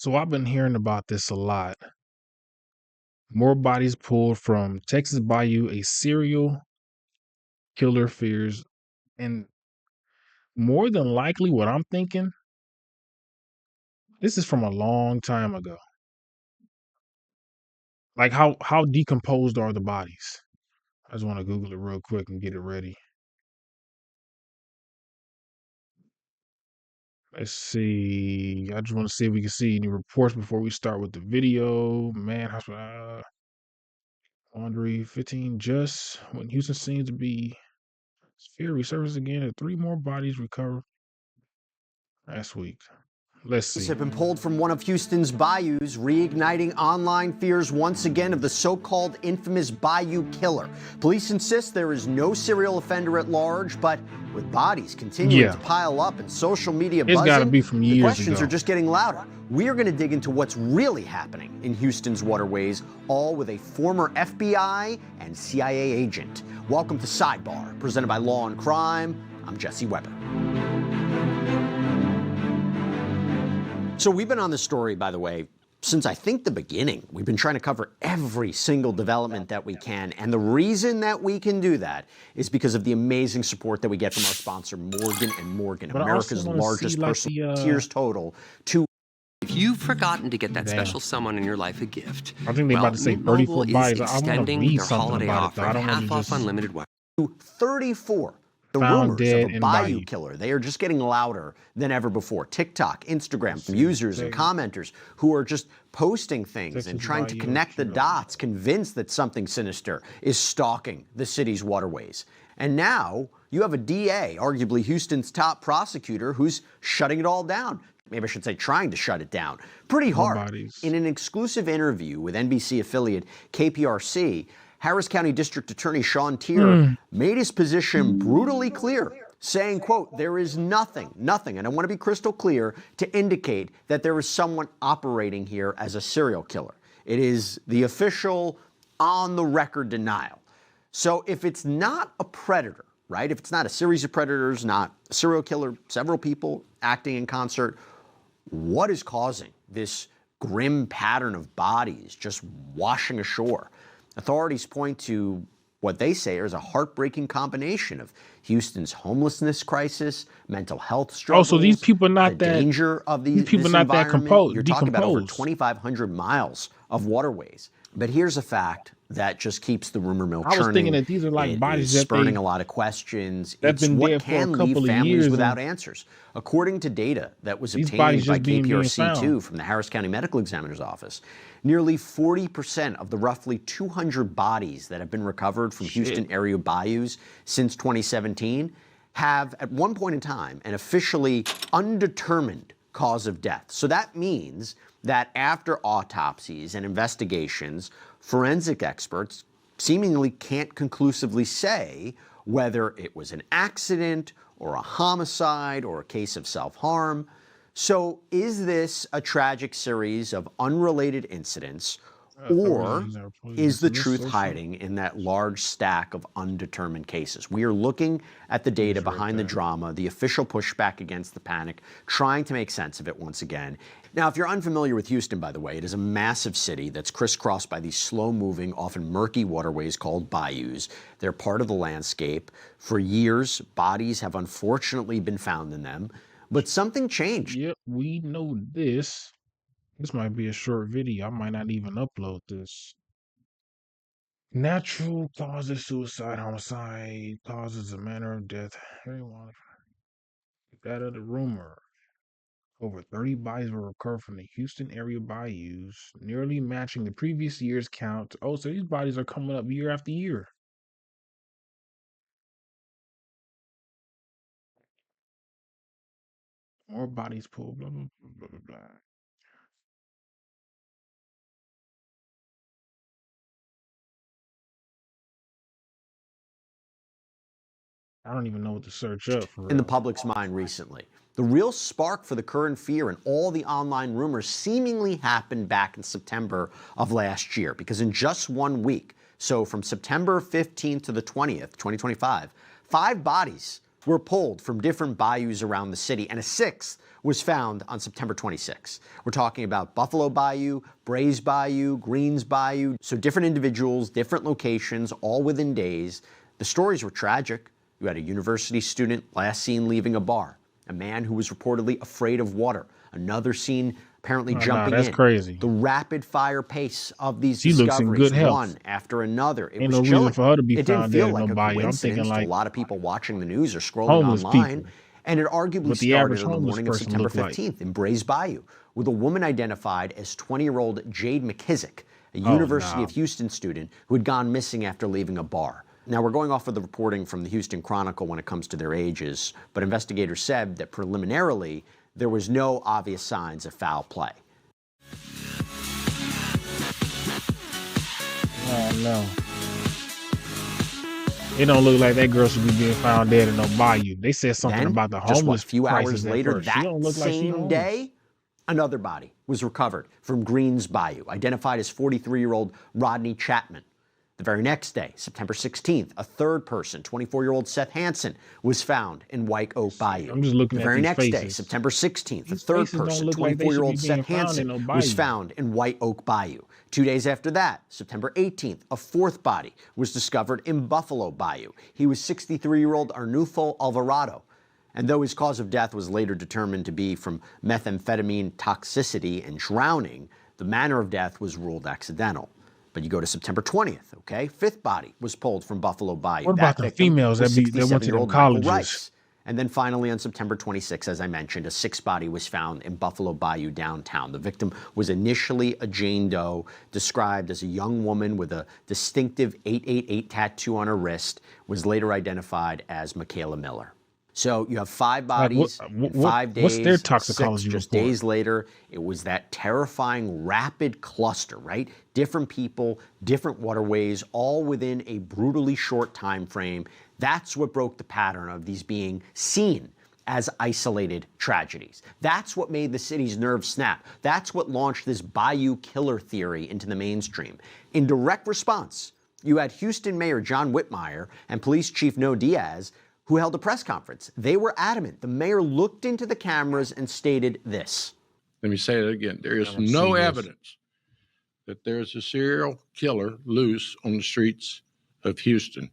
So I've been hearing about this a lot. More bodies pulled from Texas Bayou, a serial killer fears. And more than likely, what I'm thinking, this is from a long time ago. Like how decomposed are the bodies? I just want to Google it real quick and get it ready. Let's see. I just want to see if we can see any reports before we start with the video. Man, hospital laundry 15 just when Houston seems to be fear resurfaces again and 3 more bodies recovered last week. Let's see. Have been pulled from one of Houston's bayous, reigniting online fears once again of the so-called infamous bayou killer. Police insist there is no serial offender at large, but with bodies continuing to pile up and social media buzzing, it's got to be from years the questions ago. are just getting louder. We're going to dig into what's really happening in Houston's waterways, all with a former FBI and CIA agent. Welcome to Sidebar, presented by Law and Crime. I'm Jesse Weber. So we've been on this story, by the way, since I think the beginning. We've been trying to cover every single development that we can. And the reason that we can do that is because of the amazing support that we get from our sponsor, Morgan & Morgan, America's largest personal tiers total. If you've forgotten to get that special someone in your life a gift, I think they're about to say 34 buys. I want to extending read their something holiday about it. offer, I don't want half to off just unlimited Wi-Fi. To 34. The found rumors dead of a in bayou Bayou. killer, they are just getting louder than ever before. TikTok, Instagram, from users and commenters who are just posting things and trying to connect the dots, convinced that something sinister is stalking the city's waterways. And now you have a DA, arguably Houston's top prosecutor, who's shutting it all down. Maybe I should say trying to shut it down. Pretty hard. In an exclusive interview with NBC affiliate KPRC, Harris County District Attorney Sean Tier made his position brutally clear, saying, quote, there is nothing, and I want to be crystal clear, to indicate that there is someone operating here as a serial killer. It is the official on-the-record denial. So if it's not a predator, right, if it's not a series of predators, not a serial killer, several people acting in concert, what is causing this grim pattern of bodies just washing ashore? Authorities point to what they say is a heartbreaking combination of Houston's homelessness crisis, mental health struggles. Oh, so these people not the that danger of these people not that composed. You're talking about over 2,500 miles of waterways. But here's a fact that just keeps the rumor mill churning. I was thinking that these are like bodies that spurning a lot of questions. It's been what dead can for a leave couple families of years and without answers. According to data that was these obtained bodies by just being KPRC2 from the Harris County Medical Examiner's Office, nearly 40% of the roughly 200 bodies that have been recovered from Houston area bayous since 2017 have, at one point in time, an officially undetermined cause of death. So that means that after autopsies and investigations, forensic experts seemingly can't conclusively say whether it was an accident or a homicide or a case of self-harm. So is this a tragic series of unrelated incidents, or is the truth hiding in that large stack of undetermined cases? We are looking at the data behind the drama, the official pushback against the panic, trying to make sense of it once again. Now, if you're unfamiliar with Houston, by the way, it is a massive city that's crisscrossed by these slow-moving, often murky waterways called bayous. They're part of the landscape. For years, bodies have unfortunately been found in them, but something changed. Yep, we know this. This might be a short video. I might not even upload this. Natural causes, suicide, homicide, causes, and manner of death. Everyone. That other rumor. Over 30 bodies were recovered from the Houston area bayous, nearly matching the previous year's count. Oh, so these bodies are coming up year after year. More bodies pulled, blah, blah, blah, blah, blah. I don't even know what to search up for in the public's mind recently. The real spark for the current fear and all the online rumors seemingly happened back in September of last year, because in just 1 week, so from September 15th to the 20th, 2025, 5 bodies were pulled from different bayous around the city, and a sixth was found on September 26. We're talking about Buffalo Bayou, Brays Bayou, Greens Bayou, so different individuals, different locations, all within days. The stories were tragic. You had a university student last seen leaving a bar, a man who was reportedly afraid of water, another seen apparently jumping that's in. crazy. The rapid fire pace of these She looks in discoveries, good health. one after another, it Ain't was no reason chilling. for her to be It didn't found feel dead in like no a bayou. I'm coincidence thinking to a like lot of people watching the news or scrolling homeless online. people. And it arguably What the started average on the homeless morning of person September look like. 15th in Brays Bayou, with a woman identified as 20-year-old Jade McKissick, a University of Houston student who had gone missing after leaving a bar. Now, we're going off of the reporting from the Houston Chronicle when it comes to their ages, but investigators said that preliminarily, there was no obvious signs of foul play. Oh, no. It don't look like that girl should be being found dead in no bayou. They said something Then, about the just homeless a few crisis hours at later, first. She that don't look like she same homeless. day, another body was recovered from Greens Bayou, identified as 43-year-old Rodney Chapman. The very next day, September 16th, a third person, 24-year-old Seth Hansen, was found in White Oak Bayou. I'm just looking The at very these next day, faces. September 16th, a These third faces don't person, look like they should be 24-year-old being Seth found in Hansen, no was bayou. found in White Oak Bayou. 2 days after that, September 18th, a fourth body was discovered in Buffalo Bayou. He was 63-year-old Arnulfo Alvarado. And though his cause of death was later determined to be from methamphetamine toxicity and drowning, the manner of death was ruled accidental. But you go to September 20th, okay? Fifth body was pulled from Buffalo Bayou. What about That the victim females was that went to them 67-year-old Michael colleges? Rice. And then finally on September 26th, as I mentioned, a sixth body was found in Buffalo Bayou downtown. The victim was initially a Jane Doe, described as a young woman with a distinctive 888 tattoo on her wrist, was later identified as Michaela Miller. So you have five bodies in 5 days, what's their six toxicology just report? days later. It was that terrifying rapid cluster, right? Different people, different waterways, all within a brutally short time frame. That's what broke the pattern of these being seen as isolated tragedies. That's what made the city's nerves snap. That's what launched this bayou killer theory into the mainstream. In direct response, you had Houston Mayor John Whitmire and Police Chief No Diaz, who held a press conference. They were adamant. The mayor looked into the cameras and stated this. Let me say it again. There is no evidence that there is a serial killer loose on the streets of Houston.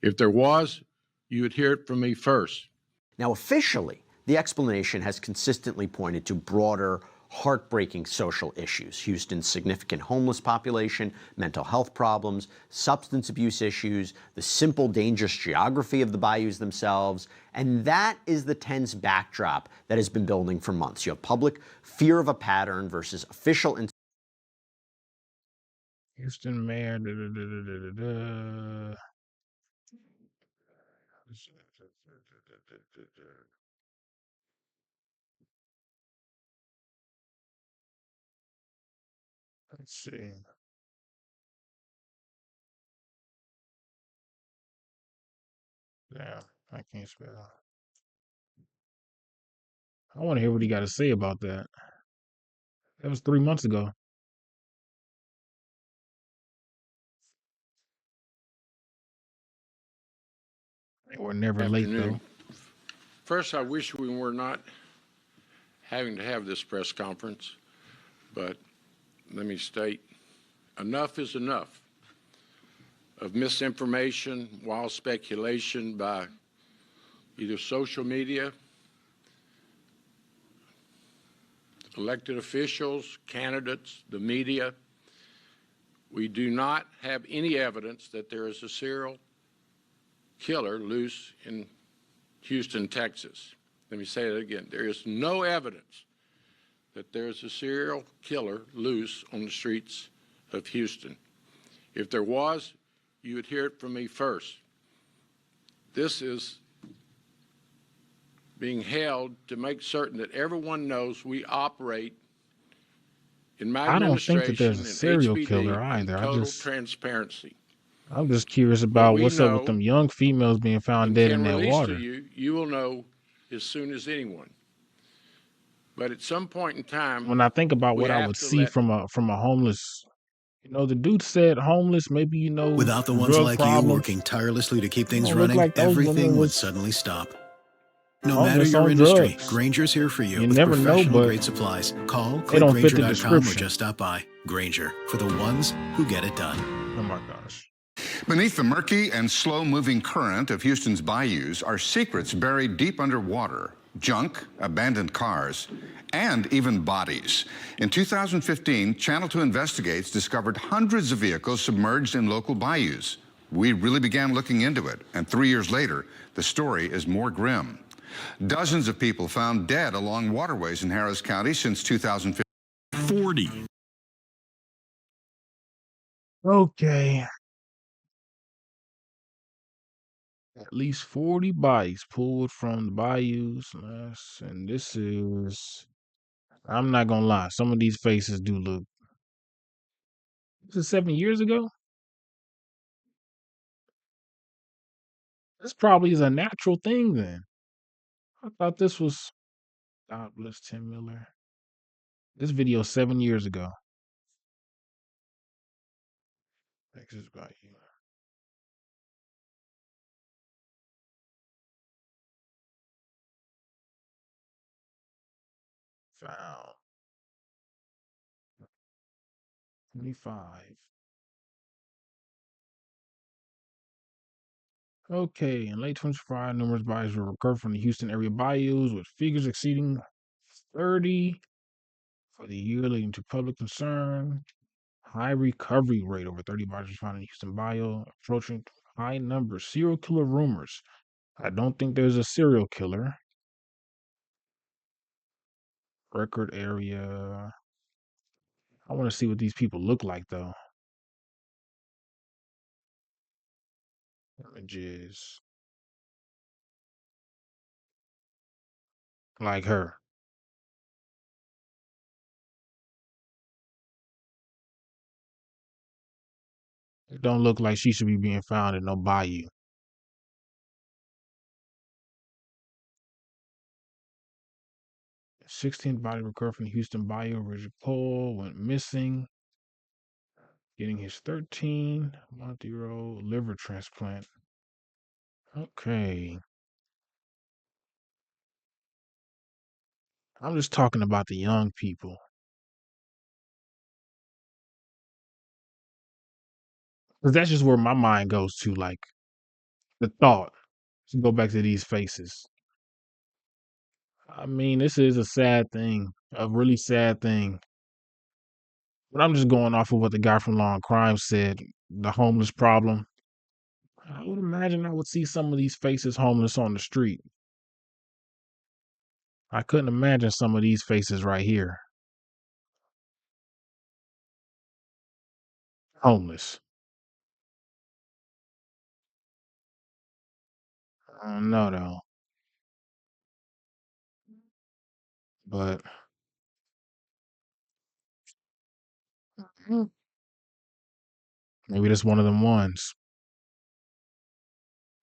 If there was, you would hear it from me first. Now, officially, the explanation has consistently pointed to broader, heartbreaking social issues. Houston's significant homeless population, mental health problems, substance abuse issues, the simple, dangerous geography of the bayous themselves. And that is the tense backdrop that has been building for months. You have public fear of a pattern versus official. Houston mayor. Let's see. Damn, I can't spell. I want to hear what he got to say about that. That was 3 months ago. They were never late, though. First, I wish we were not having to have this press conference, but let me state, enough is enough of misinformation, wild speculation by either social media, elected officials, candidates, the media. We do not have any evidence that there is a serial killer loose in Houston, Texas. Let me say it again. There is no evidence that there is a serial killer loose on the streets of Houston. If there was, you would hear it from me first. This is being held to make certain that everyone knows we operate in my I don't think that administration there's a serial in killer HBD in either. total transparency. I'm just curious What about we what's up with know them young females being found and dead can in that release to water. you, you will know as soon as anyone. But at some point in time, When I think about we what I have would to see let from a homeless The dude said homeless, maybe, Without the ones drug like you problems. working tirelessly to keep It things don't look running, like those women everything would was suddenly stop. No matter homeless your on industry, drugs. Granger's here for you You with never know, professional but grade supplies. Call, they click don't fit the Granger.com or description. just stop by. Granger, for the ones who get it done. Oh my gosh. Beneath the murky and slow-moving current of Houston's bayous are secrets buried deep underwater, junk, abandoned cars, and even bodies. In 2015, Channel 2 Investigates discovered hundreds of vehicles submerged in local bayous. We really began looking into it, and 3 years later, the story is more grim. Dozens of people found dead along waterways in Harris County since 2015. 40. Okay. At least 40 bodies pulled from the bayous. And this is, I'm not gonna lie, some of these faces do look. This is 7 years ago? This probably is a natural thing then. I thought this was, God bless Tim Miller. This video 7 years ago. Texas Bayou. Found 25. Okay, in late 2025, numerous bodies were recovered from the Houston area bayous, with figures exceeding 30 for the year, leading to public concern. High recovery rate, over 30 bodies were found in Houston bayou, approaching high numbers. Serial killer rumors. I don't think there's a serial killer. Record area. I want to see what these people look like, though. Images. Like her. It don't look like she should be being found in no bayou. 16th body recovered from the Houston bayou. Richard Cole went missing, getting his 13-month-year-old liver transplant. Okay. I'm just talking about the young people. Because that's just where my mind goes to, like, the thought. Let's go back to these faces. I mean, this is a sad thing, a really sad thing. But I'm just going off of what the guy from Law and Crime said, the homeless problem. I would imagine I would see some of these faces homeless on the street. I couldn't imagine some of these faces right here homeless. I don't know though, but maybe that's one of them ones.